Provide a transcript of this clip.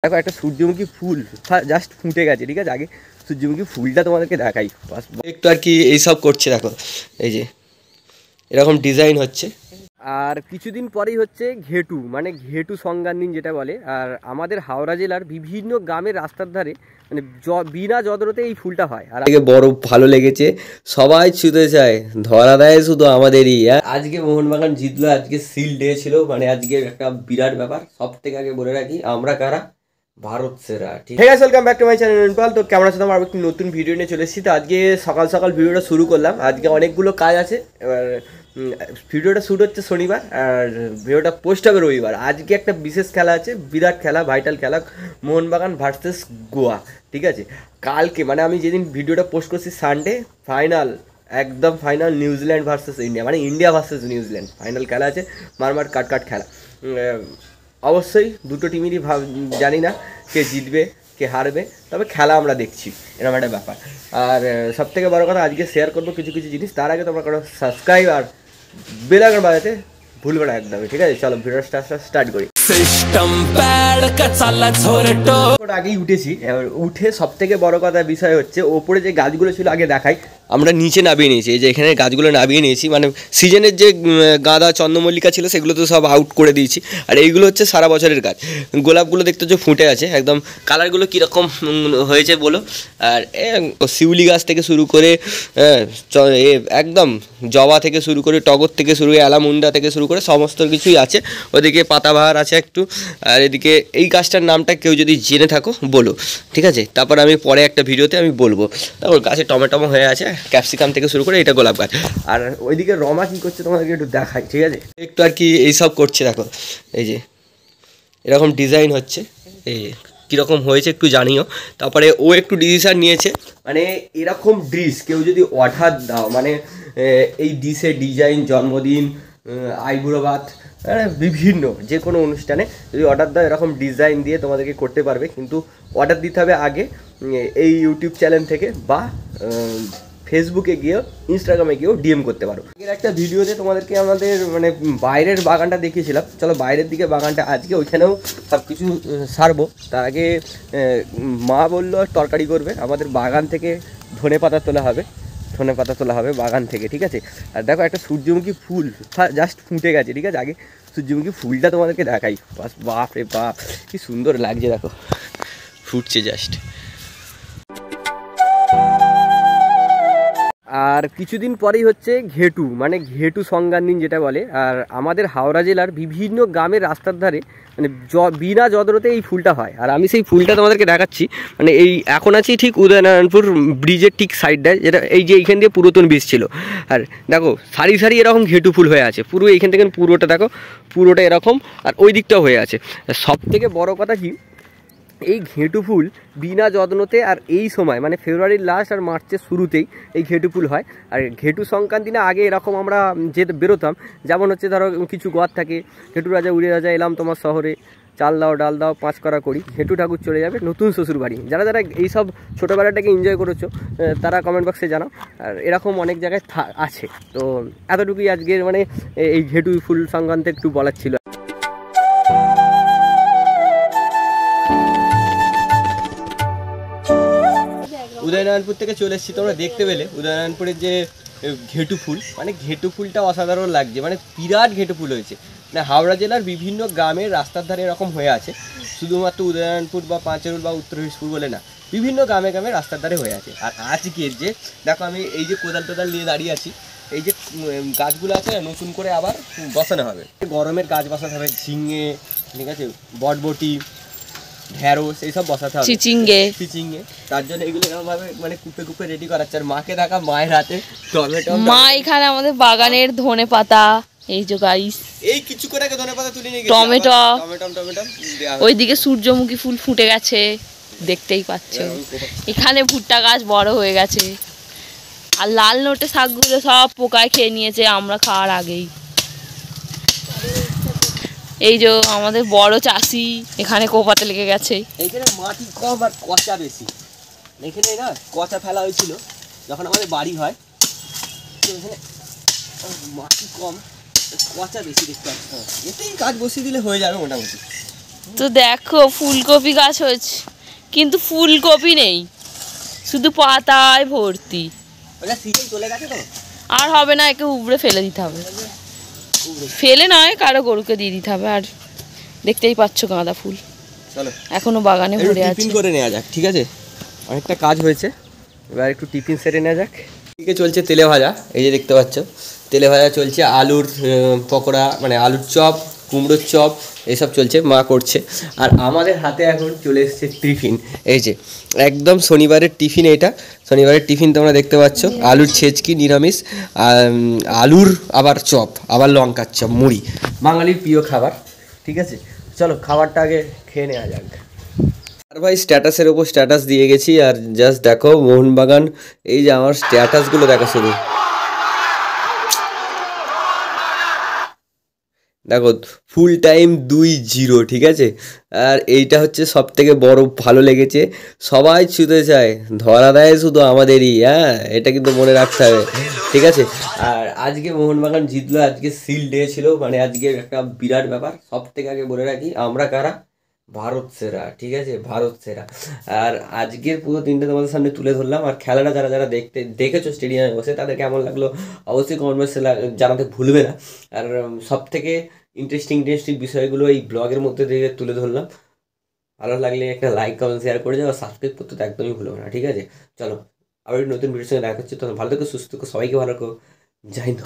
দেখো একটা সূর্যমুখী ফুল জাস্ট ফুটে গেছে, ঠিক আছে। আগে সূর্যমুখী ফুলটা তোমাদেরকে দেখাই একটু আর কি। এইসব করছে দেখো, এই যে এরকম ডিজাইন হচ্ছে। আর কিছুদিন পরেই হচ্ছে ঘেটু, মানে ঘেটু সংক্রান্তি যেটা বলে। আর আমাদের হাওড়া জেলার বিভিন্ন গ্রামের রাস্তার ধারে মানে বিনা যত্নতে এই ফুলটা হয়। আর আগে বড় ভালো লেগেছে, সবাই ছুতে চায়, ধরা দেয় শুধু আমাদেরই। আজকে মোহনবাগান জিতলো, আজকে সিল ডে ছিল, মানে আজকে একটা বিরাট ব্যাপার। সব থেকে আগে বলে রাখি, আমরা কারা, ভারত সেরা। ঠিক আছে, welcome back to my channel ইনপাল। তো কেমন আছে তোমার, একটি নতুন ভিডিও নিয়ে চলে এসেছি। তো আজকে সকাল সকাল ভিডিওটা শুরু করলাম। আজকে অনেকগুলো কাজ আছে। এবার ভিডিওটা শ্যুট হচ্ছে শনিবার, আর ভিডিওটা পোস্ট হবে রবিবার। আজকে একটা বিশেষ খেলা আছে, বিরাট খেলা, ভাইটাল খেলা, মোহনবাগান ভার্সেস গোয়া। ঠিক আছে, কালকে মানে আমি যেদিন ভিডিওটা পোস্ট করছি সানডে, ফাইনাল, একদম ফাইনাল নিউজিল্যান্ড ভার্সেস ইন্ডিয়া, মানে ইন্ডিয়া ভার্সেস নিউজিল্যান্ড ফাইনাল খেলা আছে। মারমার কাট খেলা। অবশ্যই দুটো টিমেরই জানি না কে জিতবে কে হারবে, তবে খেলা আমরা দেখছি, এরকম একটা ব্যাপার। আর সবথেকে বড় কথা, আজকে শেয়ার করবো কিছু কিছু জিনিস। তার আগে তোমরা কোনো সাবস্ক্রাইব আর বেল আইকন বাজাতে ভুলবে না একদমই। ঠিক আছে, চলো ভিডিওটা স্টার্ট করি। আগেই উঠেছি। এবার উঠে সব থেকে বড় কথা বিষয় হচ্ছে, ওপরে যে গাছগুলো ছিল আগে দেখাই, আমরা নিচে নামিয়ে নিয়েছি। এই যে এখানে গাছগুলো নামিয়ে নিয়েছি, মানে সিজনের যে গাঁদা চন্দ্রমল্লিকা ছিল সেগুলো তো সব আউট করে দিয়েছি। আর এইগুলো হচ্ছে সারা বছরের গাছ। গোলাপগুলো দেখতে যে ফুটে আছে, একদম কালারগুলো কীরকম হয়েছে বলো। আর শিউলি গাছ থেকে শুরু করে একদম জবা থেকে শুরু করে, টগর থেকে শুরু করে, অ্যালামুন্ডা থেকে শুরু করে সমস্ত কিছুই আছে। ওদিকে পাতাবাহার আছে একটু। আর এদিকে এই গাছটার নামটা কেউ যদি জেনে থাকো বলো, ঠিক আছে। তারপর আমি পরে একটা ভিডিওতে আমি বলবো। তারপর গাছে টমেটো হয়ে আছে, ক্যাপসিকাম থেকে শুরু করে, এটা গোলাপ গাছ। আর ওইদিকে রমা কী করছে তোমাদেরকে একটু দেখাই, ঠিক আছে। একটু আর কি এইসব করছে দেখো, এই যে এরকম ডিজাইন হচ্ছে, এই কীরকম হয়েছে একটু জানিও। তারপরে ও একটু ডিসিশান নিয়েছে, মানে এরকম ডিশ কেউ যদি অর্ডার দাও, মানে এই ডিশের ডিজাইন, জন্মদিন, আইবুড়ো ভাত, বিভিন্ন যে কোনো অনুষ্ঠানে যদি অর্ডার দাও, এরকম ডিজাইন দিয়ে তোমাদেরকে করতে পারবে। কিন্তু অর্ডার দিতে হবে আগে এই ইউটিউব চ্যানেল থেকে, বা ফেসবুকে গিয়েও, ইনস্টাগ্রামে গিয়েও ডিএম করতে পারো। এর একটা ভিডিওতে তোমাদেরকে আমাদের মানে বাইরের বাগানটা দেখিয়েছিলাম। চলো বাইরের দিকে বাগানটা, আজকে ওইখানেও সব কিছু সারবো। তার আগে মা বললো তরকারি করবে, আমাদের বাগান থেকে ধনে পাতা তোলা হবে বাগান থেকে, ঠিক আছে। আর দেখো একটা সূর্যমুখী ফুল জাস্ট ফুটে গেছে, ঠিক আছে। আগে সূর্যমুখী ফুলটা তোমাদেরকে দেখাই, বাপ রে বাপ কি সুন্দর লাগছে, দেখো ফুটছে জাস্ট। আর কিছুদিন পরেই হচ্ছে ঘেটু, মানে ঘেটু সংক্রান্তি যেটা বলে। আর আমাদের হাওড়া জেলার বিভিন্ন গ্রামের রাস্তার ধারে মানে বিনা যত্নতে এই ফুলটা হয়। আর আমি সেই ফুলটা তোমাদেরকে দেখাচ্ছি, মানে এই এখন আছি ঠিক উদয়নারায়ণপুর ব্রিজের ঠিক সাইডটায়, যেটা এই যে এইখান দিয়ে পুরাতন ব্রিজ ছিল। আর দেখো সারি সারি এরকম ঘেটু ফুল হয়ে আছে, পুরো এইখান থেকে পুরোটা দেখো, পুরোটা এরকম। আর ওই দিকটাও হয়ে আছে। সব থেকে বড় কথা কি, এই ঘেঁটু ফুল বিনা যত্নতে, আর এই সময় মানে ফেব্রুয়ারির লাস্ট আর মার্চের শুরুতেই এই ঘেঁটু ফুল হয়। আর ঘেঁটু সংক্রান্তি না, আগে এরকম আমরা যেতে বেরোতাম, যেমন হচ্ছে ধরো কিছু গোয়ার থাকে, ঘেঁটু রাজা উড়ে রাজা এলাম তোমার শহরে, চাল দাও ডাল দাও 5 করা করি, ঘেঁটু ঠাকুর চলে যাবে নতুন শ্বশুর বাড়ি। যারা যারা এইসব ছোটোবেলাটাকে এনজয় করেছো তারা কমেন্ট বক্সে জানাও। আর এরকম অনেক জায়গায় আছে। তো এতটুকুই আজকের মানে এই ঘেঁটু ফুল সংক্রান্তে একটু বলার ছিল। উদয়নারায়ণপুর থেকে চলে এসেছি, তোমরা দেখতে পেলে উদয়নারায়ণপুরের যে ঘেঁটু ফুল, মানে ঘেঁটু ফুলটা অসাধারণ লাগছে, মানে বিরাট ঘেঁটু ফুল হয়েছে। মানে হাওড়া জেলার বিভিন্ন গ্রামের রাস্তার ধারে এরকম হয়ে আছে, শুধুমাত্র উদয়নারায়ণপুর বা পাঁচেরুল বা উত্তর হরিশপুর বলে না, বিভিন্ন গ্রামে গ্রামে রাস্তার ধারে হয়ে আছে। আর আজকের যে দেখো, আমি এই যে কোদাল নিয়ে দাঁড়িয়ে আছি, এই যে গাছগুলো আছে নতুন করে আবার বসানো হবে, গরমের গাছ বসাতে হবে, ঝিঙে, ঠিক আছে, বটবটি, ঢেঁড়স এইসব বসাতে হবে, চিচিঙ্গে। তার জন্য এগুলো এরকমভাবে মানে কুপে রেডি করাচ্ছে। আর মাকে দেখা, মায়ের হাতে টমেটো, মা এখানে আমাদের বাগানের ধনে পাতা, এই যে গাইস এই কিছু করে আগে ধনে পাতা তুলে নিয়ে গেছে, টমেটো ওইদিকে সূর্যমুখী ফুল ফুটে গেছে দেখতেই পাচ্ছ। এখানে ভুট্টা গাছ বড় হয়ে গেছে। আর লাল নোটে শাকগুলো সব পোকায় খেয়ে নিয়েছে আমরা খাওয়ার আগেই। এই যে আমাদের বড় চাষি এখানে কোপাতে লেগে গেছে। এইখানে মাটি কম আর কচা বেশি, এখানে না কচা ফেলা হয়েছিল যখন আমাদের বাড়ি হয়, এখানে মাটি কম কচা বেশি দেখতে পাচ্ছি। এতেই কাজ বসিয়ে দিলে হয়ে যাবে মোটামুটি। তো দেখো ফুলকপি গাছ হয়েছে, কিন্তু ফুলকপি নেই, শুধু পাতায় ভর্তি। ওটা সিজন চলে গেছে তো, আর হবে না, একে উবড়ে ফেলে দিতে হবে। ফেলে নয়, কারো গরুকে দিয়ে দিতে হবে। আর দেখতেই পাচ্ছ গাঁদা ফুল চলো এখনো বাগানে ভরে আছে। টিফিন করে নেওয়া যাক, ঠিক আছে? অনেকটা কাজ হয়েছে, এবার একটু টিফিন সেরে নেওয়া যাক। এদিকে চলছে তেলে ভাজা, এই যে দেখতে পাচ্ছ তেলে ভাজা চলছে, আলুর পকোড়া মানে আলুর চপ, কুমড়োর চপ এসব চলছে, মা করছে। আর আমাদের হাতে এখন চলে এসেছে টিফিন, এই যে একদম শনিবারের টিফিন। এটা শনিবারের টিফিন তোমরা দেখতে পাচ্ছ, আলুর ছেচকি নিরামিষ, আলুর আবার চপ, আবার লঙ্কার চপ, মুড়ি, বাঙালির প্রিয় খাবার। ঠিক আছে, চলো খাবারটা আগে খেয়ে নেওয়া যাক। আর ভাই স্ট্যাটাসের ওপর স্ট্যাটাস দিয়ে গেছি, আর জাস্ট দেখো মোহনবাগান, এই যে আমার স্ট্যাটাসগুলো দেখো শুধু, দেখো ফুল টাইম 2-0, ঠিক আছে? আর এইটা হচ্ছে সব থেকে বড় ভালো লেগেছে, সবাই ছুতে চায়, ধরা দেয় শুধু আমাদেরই, হ্যাঁ এটা কিন্তু মনে রাখতে হবে, ঠিক আছে? আর আজকে মোহনবাগান জিতলো, আজকে সিল ডে ছিল, মানে আজকে একটা বিরাট ব্যাপার। সব থেকে আগে বলে রাখি, আমরা কারা? ভারত সেরা, ঠিক আছে? ভারত সেরা। আর আজকের পুরো দিনটা তোমাদের সামনে তুলে ধরলাম। আর খেলাটা যারা যারা দেখেছো স্টেডিয়ামে বসে, তাদের কেমন লাগলো অবশ্যই কমেন্টে জানাতে ভুলবে না। আর সব থেকে ইন্টারেস্টিং বিষয়গুলো এই ব্লগের মধ্যে দিয়ে তুলে ধরলাম। ভালো লাগলে একটা লাইক কমেন্ট শেয়ার করে যাও, আর সাবস্ক্রাইব করতে তো একদমই ভুলবে না, ঠিক আছে? চলো আবার নতুন ভিডিওর সঙ্গে দেখা হচ্ছে, তখন ভালো থেকো, সুস্থ থেকো, সবাইকে ভালো রাখো। জয় হিন্দ।